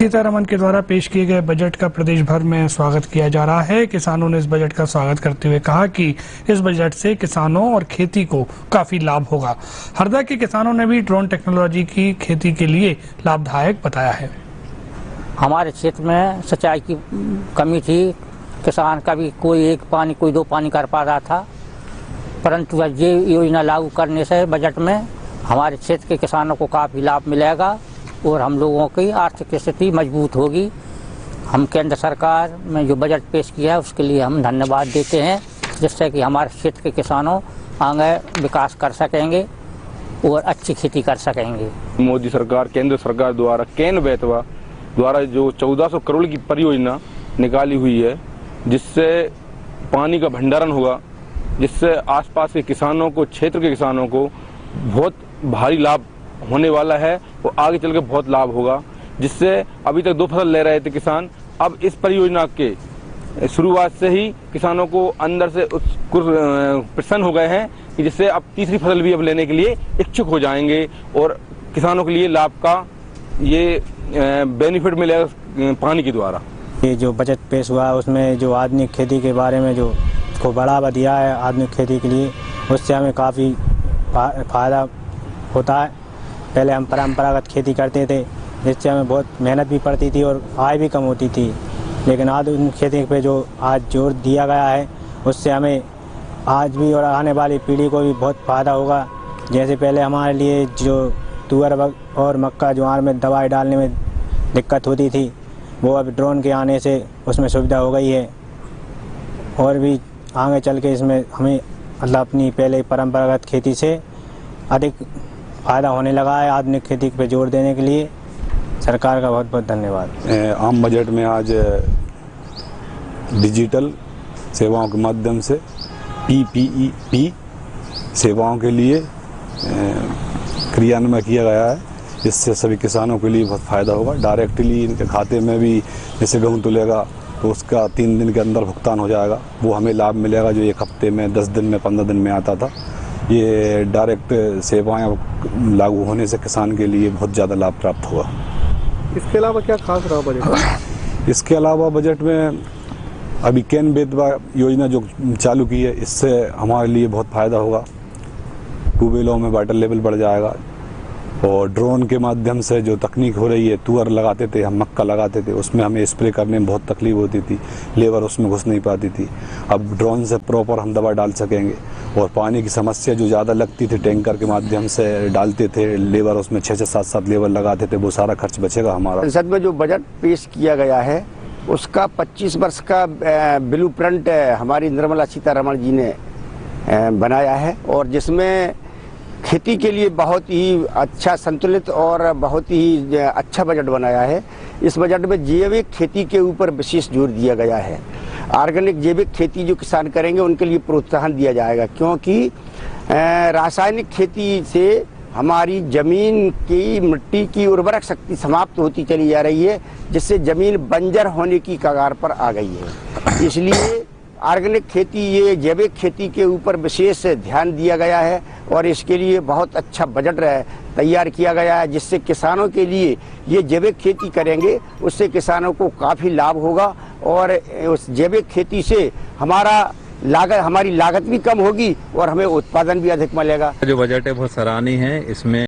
सीतारमण के द्वारा पेश किए गए बजट का प्रदेश भर में स्वागत किया जा रहा है। किसानों ने इस बजट का स्वागत करते हुए कहा कि इस बजट से किसानों और खेती को काफी लाभ होगा। हरदा के किसानों ने भी ड्रोन टेक्नोलॉजी की खेती के लिए लाभदायक बताया है। हमारे क्षेत्र में सिंचाई की कमी थी, किसान कभी कोई एक पानी कोई दो पानी कर पा रहा था, परंतु ये योजना लागू करने से बजट में हमारे क्षेत्र के किसानों को काफ़ी लाभ मिलेगा और हम लोगों की आर्थिक स्थिति मजबूत होगी। हम केंद्र सरकार में जो बजट पेश किया है उसके लिए हम धन्यवाद देते हैं, जिससे कि हमारे क्षेत्र के किसानों आगे विकास कर सकेंगे और अच्छी खेती कर सकेंगे। मोदी सरकार केंद्र सरकार द्वारा केन बेतवा द्वारा जो 1400 करोड़ की परियोजना निकाली हुई है, जिससे पानी का भंडारण होगा, जिससे आसपास के किसानों को, क्षेत्र के किसानों को बहुत भारी लाभ होने वाला है और आगे चल के बहुत लाभ होगा। जिससे अभी तक 2 फसल ले रहे थे किसान, अब इस परियोजना के शुरुआत से ही किसानों को अंदर से प्रसन्न हो गए हैं कि जिससे अब तीसरी फसल भी अब लेने के लिए इच्छुक हो जाएंगे और किसानों के लिए लाभ का ये बेनिफिट मिलेगा पानी के द्वारा। ये जो बजट पेश हुआ है उसमें जो आधुनिक खेती के बारे में जो को बढ़ावा दिया है आधुनिक खेती के लिए, उससे हमें काफ़ी फ़ायदा होता है। पहले हम परंपरागत खेती करते थे, जिससे हमें बहुत मेहनत भी पड़ती थी और आय भी कम होती थी, लेकिन आधुनिक खेती पे जो आज जोर दिया गया है उससे हमें आज भी और आने वाली पीढ़ी को भी बहुत फ़ायदा होगा। जैसे पहले हमारे लिए जो तुअर और मक्का ज्वार में दवाई डालने में दिक्कत होती थी, वो अब ड्रोन के आने से उसमें सुविधा हो गई है और भी आगे चल के इसमें हमें मतलब अपनी पहले परंपरागत खेती से अधिक फ़ायदा होने लगा है। आधुनिक खेती पे जोर देने के लिए सरकार का बहुत बहुत धन्यवाद। आम बजट में आज डिजिटल सेवाओं के माध्यम से PPP सेवाओं के लिए क्रियान्वयन किया गया है, जिससे सभी किसानों के लिए बहुत फ़ायदा होगा। डायरेक्टली इनके खाते में भी जैसे गेहूँ तुलेगा तो उसका 3 दिन के अंदर भुगतान हो जाएगा, वो हमें लाभ मिलेगा जो 1 हफ्ते में, 10 दिन में, 15 दिन में आता था। ये डायरेक्ट सेवाएं लागू होने से किसान के लिए बहुत ज़्यादा लाभ प्राप्त हुआ। इसके अलावा क्या खास रहा बजट? इसके अलावा बजट में अभी केन बेतवा योजना जो चालू की है, इससे हमारे लिए बहुत फ़ायदा होगा। ट्यूबवेलों में वाटर लेवल बढ़ जाएगा और ड्रोन के माध्यम से जो तकनीक हो रही है, तुअर लगाते थे हम, मक्का लगाते थे, उसमें हमें स्प्रे करने में बहुत तकलीफ होती थी, लेबर उसमें घुस नहीं पाती थी। अब ड्रोन से प्रॉपर हम दवा डाल सकेंगे और पानी की समस्या जो ज़्यादा लगती थी, टैंकर के माध्यम से डालते थे, लेबर उसमें 6-6, 7-7 लेबर लगाते थे, वो सारा खर्च बचेगा हमारा। संसद में जो बजट पेश किया गया है उसका 25 वर्ष का ब्लू प्रिंट हमारी निर्मला सीतारमण जी ने बनाया है और जिसमें खेती के लिए बहुत ही अच्छा, संतुलित और बहुत ही अच्छा बजट बनाया है। इस बजट में जैविक खेती के ऊपर विशेष जोर दिया गया है। ऑर्गेनिक जैविक खेती जो किसान करेंगे उनके लिए प्रोत्साहन दिया जाएगा, क्योंकि रासायनिक खेती से हमारी ज़मीन की, मिट्टी की उर्वरक शक्ति समाप्त होती चली जा रही है, जिससे ज़मीन बंजर होने की कगार पर आ गई है। इसलिए ऑर्गेनिक खेती, ये जैविक खेती के ऊपर विशेष ध्यान दिया गया है और इसके लिए बहुत अच्छा बजट तैयार किया गया है, जिससे किसानों के लिए ये जैविक खेती करेंगे उससे किसानों को काफ़ी लाभ होगा और उस जैविक खेती से हमारी लागत भी कम होगी और हमें उत्पादन भी अधिक मिलेगा। जो बजट है बहुत सराहनीय है। इसमें